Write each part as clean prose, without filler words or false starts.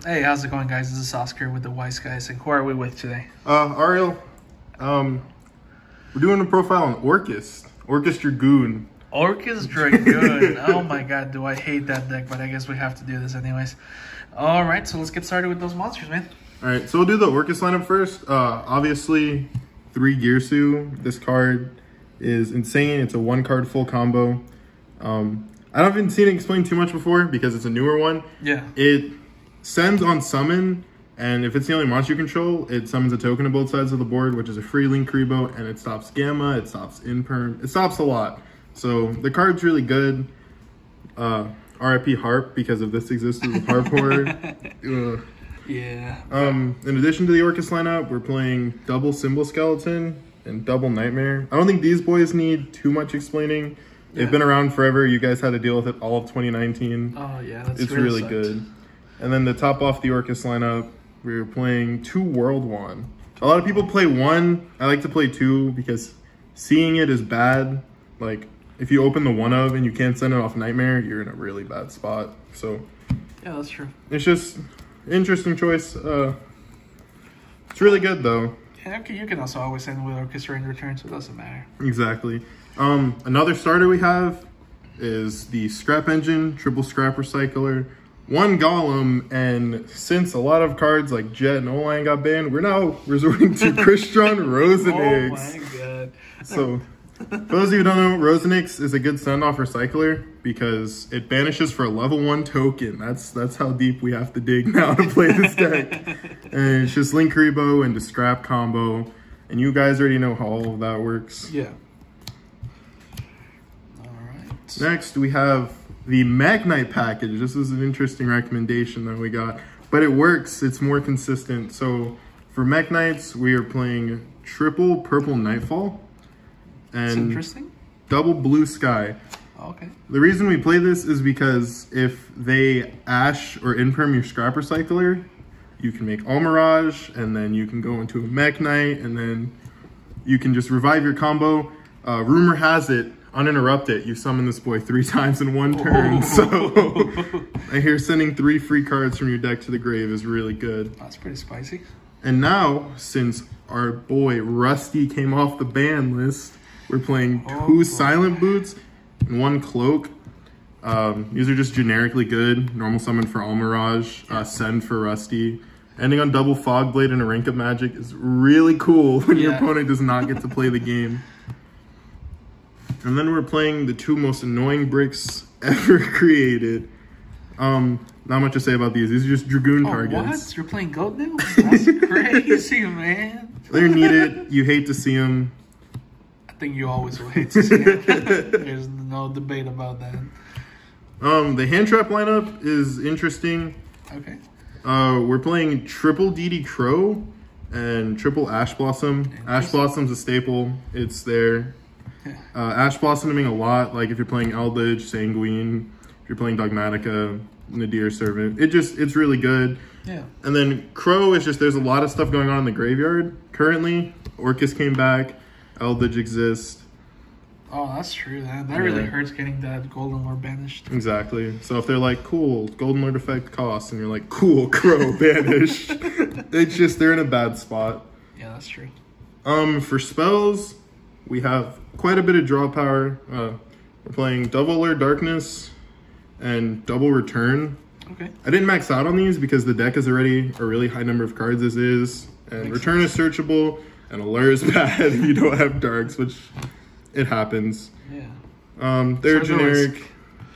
Hey, how's it going, guys? This is Oscar with the Wise Guys, and who are we with today? Ariel, we're doing a profile on Orcust Dragoon. Orcust Dragoon. Oh my god, do I hate that deck, but I guess we have to do this anyways. Alright, so let's get started with those monsters, man. Alright, so we'll do the Orcust lineup first. Obviously, 3 Gearsu. This card is insane. It's a 1-card full combo. I haven't seen it explained too much before because it's a newer one. Yeah. It sends on summon, and if it's the only monster you control, it summons a token to both sides of the board, which is a free Link Rebo, and it stops Gamma, it stops Imperm, it stops a lot. So the card's really good. RIP Harp, because if this existed with Harp Horde. Yeah. In addition to the Orcust lineup, we're playing double Symbol Skeleton and double Nightmare. I don't think these boys need too much explaining. They've been around forever. You guys had to deal with it all of 2019. Oh yeah, it's really good. And then to top off the Orcust lineup, we're playing 2 World One. A lot of people play 1. I like to play 2 because seeing it is bad. Like, if you open the 1 of and you can't send it off Nightmare, you're in a really bad spot. So yeah, that's true. It's just interesting choice. It's really good though. Yeah, okay, you can also always send with Orchestra in return, so it doesn't matter. Exactly. Another starter we have is the Scrap Engine, triple Scrap Recycler, 1 Golem, and since a lot of cards like Jet and O-Line got banned, we're now resorting to Crystron Rosenix. Oh my god. So, for those of you who don't know, Rosenix is a good send-off recycler because it banishes for a level 1 token. That's how deep we have to dig now to play this deck. And it's just Link Rebo and the Scrap combo. And you guys already know how all of that works. Yeah. Alright. Next, we have the Mekk-Knight package. This is an interesting recommendation that we got. But it works. It's more consistent. So, for Mekk-Knights, we are playing triple Purple Nightfall. That's And interesting. double Blue Sky. Okay. The reason we play this is because if they Ash or Imperm your Scrap Recycler, you can make Almirage, and then you can go into a Mekk-Knight, and then you can just revive your combo. Rumor has it, uninterrupted, you summon this boy 3 times in 1 turn. So I hear sending 3 free cards from your deck to the grave is really good. That's pretty spicy. And now, since our boy Rusty came off the ban list, we're playing 2 Silent Boots and 1 Cloak. These are just generically good. Normal summon for Almirage, send for Rusty. Ending on double Fog Blade and a Rank Up Magic is really cool when your opponent does not get to play the game. And then we're playing the 2 most annoying bricks ever created. Not much to say about these. These are just Dragoon targets. What? You're playing Goat now? That's crazy, man. They're needed. You hate to see them. I think you always will hate to see it. There's no debate about that. The hand trap lineup is interesting. Okay. We're playing triple DD Crow and triple Ash Blossom. Ash Blossom's a staple. It's there. Ash Blossoming a lot, like if you're playing Eldritch, Sanguine, if you're playing Dogmatica, Nadir Servant. It's really good. Yeah. And then Crow is just, there's a lot of stuff going on in the graveyard currently. Orcust came back. Eldritch exists. Oh, that's true. That really hurts getting that Golden Lord banished. Exactly. So if they're like, cool, Golden Lord effect costs, and you're like, cool, Crow, banished. It's just, they're in a bad spot. Yeah, that's true. For spells, we have quite a bit of draw power. We're playing double Alert Darkness and double Return. Okay. I didn't max out on these because the deck is already a really high number of cards as is. And Return is searchable, and Allure is bad if you don't have Darks, which it happens. Yeah. They're generic.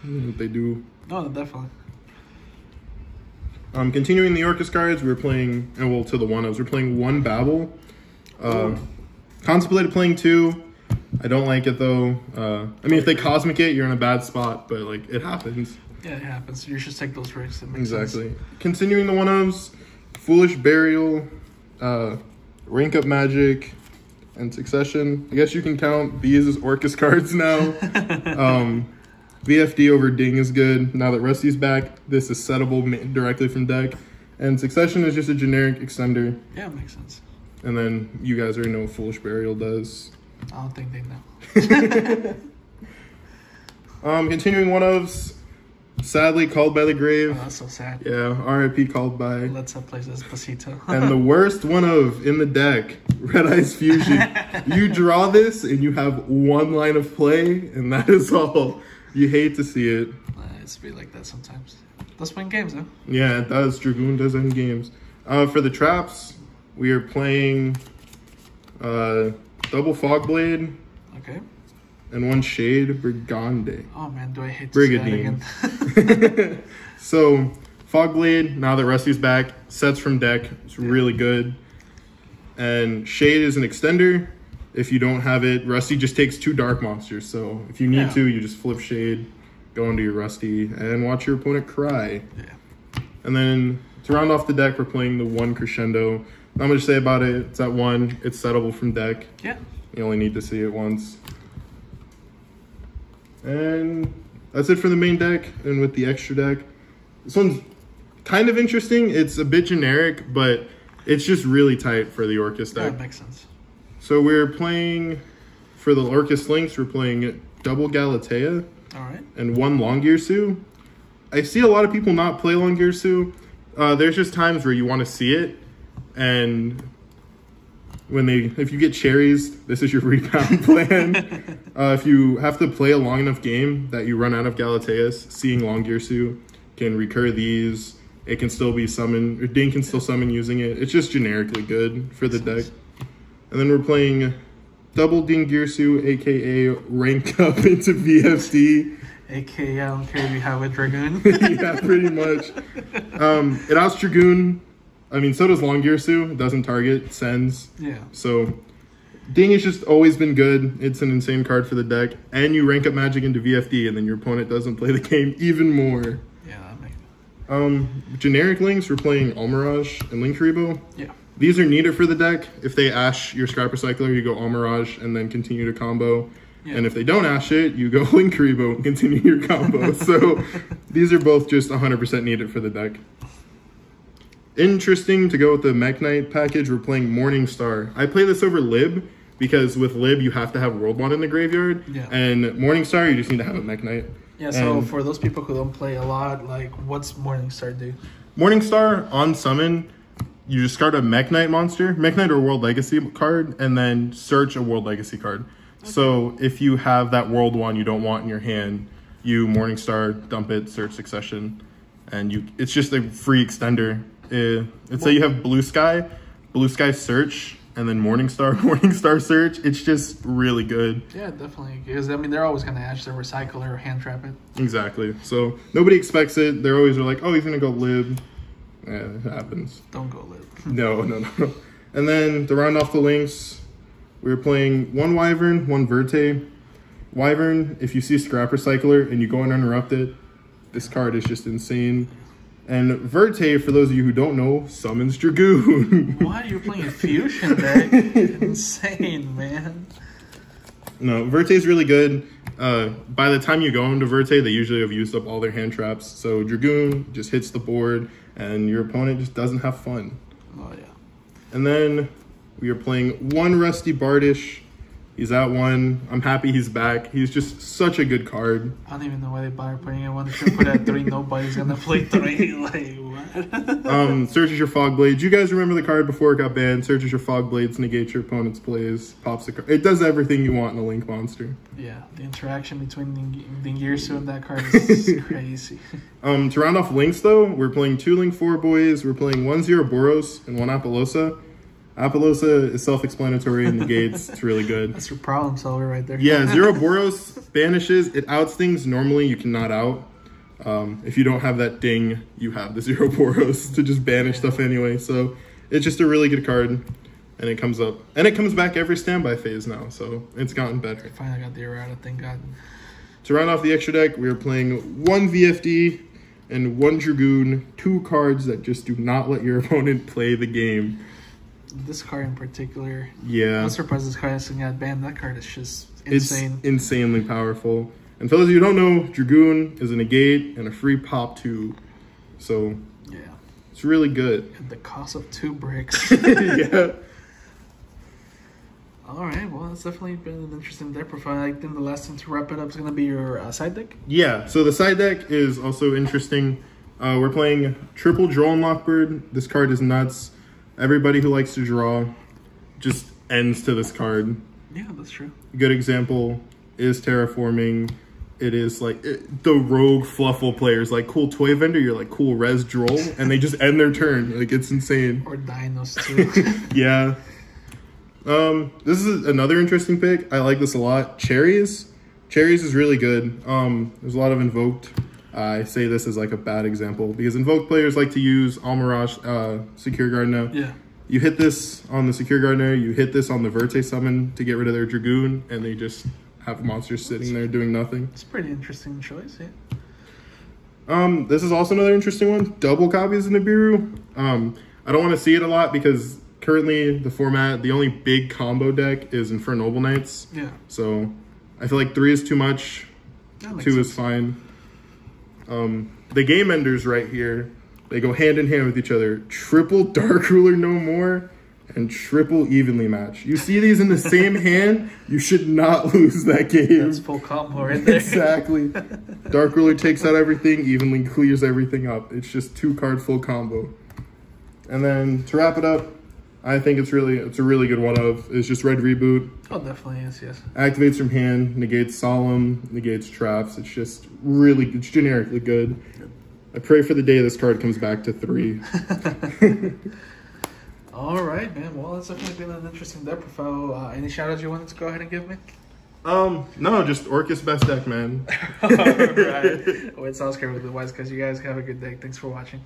What they do. No, definitely. Continuing the Orcust cards, we're playing, well, to the 1-ofs, we're playing 1 Babel. Contemplated playing 2. I don't like it though. I mean, if they Cosmic it, you're in a bad spot, but like, it happens. Yeah, it happens. You should take those risks. Exactly. Sense. Continuing the 1-ofs, Foolish Burial, Rank Up Magic, and Succession. I guess you can count these as Orcust cards now. VFD over Ding is good. Now that Rusty's back, this is settable directly from deck. And Succession is just a generic extender. Yeah, it makes sense. And then you guys already know what Foolish Burial does. I don't think they know. Continuing 1-ofs, Sadly, Called by the Grave. Oh, that's so sad. Yeah, R.I.P. Called by. Let's play Despacito. And the worst one of in the deck, Red Eyes Fusion. You draw this and you have one line of play, and that is all. You hate to see it. It's be like that sometimes. Does win games, though. Yeah, it does. Dragoon does end games. For the traps, we are playing double Fogblade. Okay. And one Shade Brigande. Oh man, do I hate to say that again. So, Fogblade, now that Rusty's back, sets from deck. It's really good. And Shade is an extender. If you don't have it, Rusty just takes 2 dark monsters. So, if you need to, you just flip Shade, go into your Rusty, and watch your opponent cry. Yeah. And then, to round off the deck, we're playing the 1 Crescendo. Not much to say about it. It's at 1. It's settable from deck. Yeah. You only need to see it once. And that's it for the main deck. And with the extra deck, this one's kind of interesting. It's a bit generic, but it's just really tight for the Orcust deck. That makes sense. So we're playing, for the Orcust links, we're playing double Galatea. All right. And 1 Longyearsu. I see a lot of people not play Longyearsu. There's just times where you want to see it. And if you get cherries, this is your recount plan. If you have to play a long enough game that you run out of Galateas, seeing Longyearsu can recur these. It can still be summoned, or Ding can still summon using it. It's just generically good for the deck. And then we're playing double Dingirsu, aka rank up into VFD. AKA, I don't care if you have a Dragoon. Yeah, pretty much. It outs Dragoon. I mean, so does Longyearsu. It doesn't target, sends. Yeah. So, Ding has just always been good. It's an insane card for the deck. And you rank up Magic into VFD, and then your opponent doesn't play the game even more. Yeah, that makes generic links, we're playing Almirage and Linkuriboh. Yeah. These are needed for the deck. If they Ash your Scrap Recycler, you go Almirage and then continue to combo. Yeah. And if they don't Ash it, you go Linkuriboh and continue your combo. So, these are both just 100% needed for the deck. Interesting to go with the Mekk-Knight package, we're playing Morningstar. I play this over Lib because with Lib you have to have World One in the graveyard. Yeah. And Morningstar you just need to have a Mekk-Knight. Yeah, so for those people who don't play a lot, like what's Morningstar do? Morningstar on summon, you discard a Mekk-Knight monster, Mekk-Knight or World Legacy card, and then search a World Legacy card. Okay. So if you have that World One you don't want in your hand, you Morningstar, dump it, search Succession, and it's just a free extender. Let's say you have Blue Sky Search, and then Morningstar Search. It's just really good. Yeah, definitely. Because, I mean, they're always going to Ash their Recycler or hand trap it. Exactly. So, nobody expects it. They're always like, oh, he's going to go Lib. Yeah, it happens. Don't go Lib. No. And then, to round off the links, we were playing 1 Wyvern, 1 Verte. Wyvern, if you see Scrap Recycler and you go and interrupt it, this card is just insane. And Verte, for those of you who don't know, summons Dragoon. Why are you playing a fusion deck? Insane, man. No, Verte's really good. By the time you go into Verte, they usually have used up all their hand traps. So Dragoon just hits the board, and your opponent just doesn't have fun. Oh, yeah. And then we are playing 1 Rusty Bardish. He's at 1. I'm happy he's back. He's just such a good card. I don't even know why they bother putting it 1. They should put at 3. Nobody's gonna play 3. Like what? Searches your Fogblades. You guys remember the card before it got banned? Searches your Fogblades, negates your opponent's plays, pops the card. It does everything you want in a Link monster. Yeah, the interaction between Dingirsu and that card is crazy. To round off links though, we're playing 2 Link 4 boys. We're playing 1 Boros and 1 Apollosa. Apollosa is self-explanatory and negates. It's really good. That's your problem solver right there. Yeah, Boros banishes. It outs things normally you cannot out. If you don't have that ding, you have the Boros to just banish stuff anyway. So it's just a really good card. And it comes up. And it comes back every standby phase now. So it's gotten better. I finally got the errata, thank God. To round off the extra deck, we are playing 1 VFD and 1 Dragoon. 2 cards that just do not let your opponent play the game. This card in particular, yeah, I'm surprised this card hasn't got banned. That card is just insane. It's insanely powerful. And for those of you who don't know, Dragoon is a negate and a free pop 2. So yeah, it's really good. At the cost of 2 bricks. Yeah. All right, well, it's definitely been an interesting deck profile. I think the last thing to wrap it up is going to be your side deck. Yeah, so the side deck is also interesting. We're playing triple Droll and Lockbird. This card is nuts. Everybody who likes to draw just ends to this card. Yeah, that's true. A good example is Terraforming. It is like the rogue Fluffle players, like cool Toy Vendor, you're like cool Res Droll, and they just end their turn. Like, it's insane. Or Dinos too. Yeah. This is another interesting pick. I like this a lot. Cherries. Cherries is really good. There's a lot of Invoked. I say this as like a bad example because Invoked players like to use Almirage Secure Gardener. Yeah. You hit this on the Secure Gardener, you hit this on the Verte Summon to get rid of their Dragoon, and they just have monsters sitting there doing nothing. It's a pretty interesting choice, yeah. This is also another interesting one. Double copies of Nibiru. I don't want to see it a lot because currently the format, the only big combo deck is Infernoble Knights. Yeah. So I feel like 3 is too much. 2 is fine. The Game Enders right here, they go hand in hand with each other. Triple Dark Ruler No More and triple Evenly Match. You see these in the same hand, you should not lose that game. That's full combo right there. Exactly. Dark Ruler takes out everything, Evenly clears everything up. It's just 2-card full combo. And then to wrap it up, I think it's a really good one of. It's just Red Reboot. Oh, definitely is, yes. Activates from hand, negates Solemn, negates traps. It's just really, it's generically good. I pray for the day this card comes back to 3. All right, man. Well, it's definitely been an interesting deck profile. Any shout outs you wanted to go ahead and give me? No, just Orcust best deck, man. All right. Well, it's Oscar with the Wise, because you guys have a good day. Thanks for watching.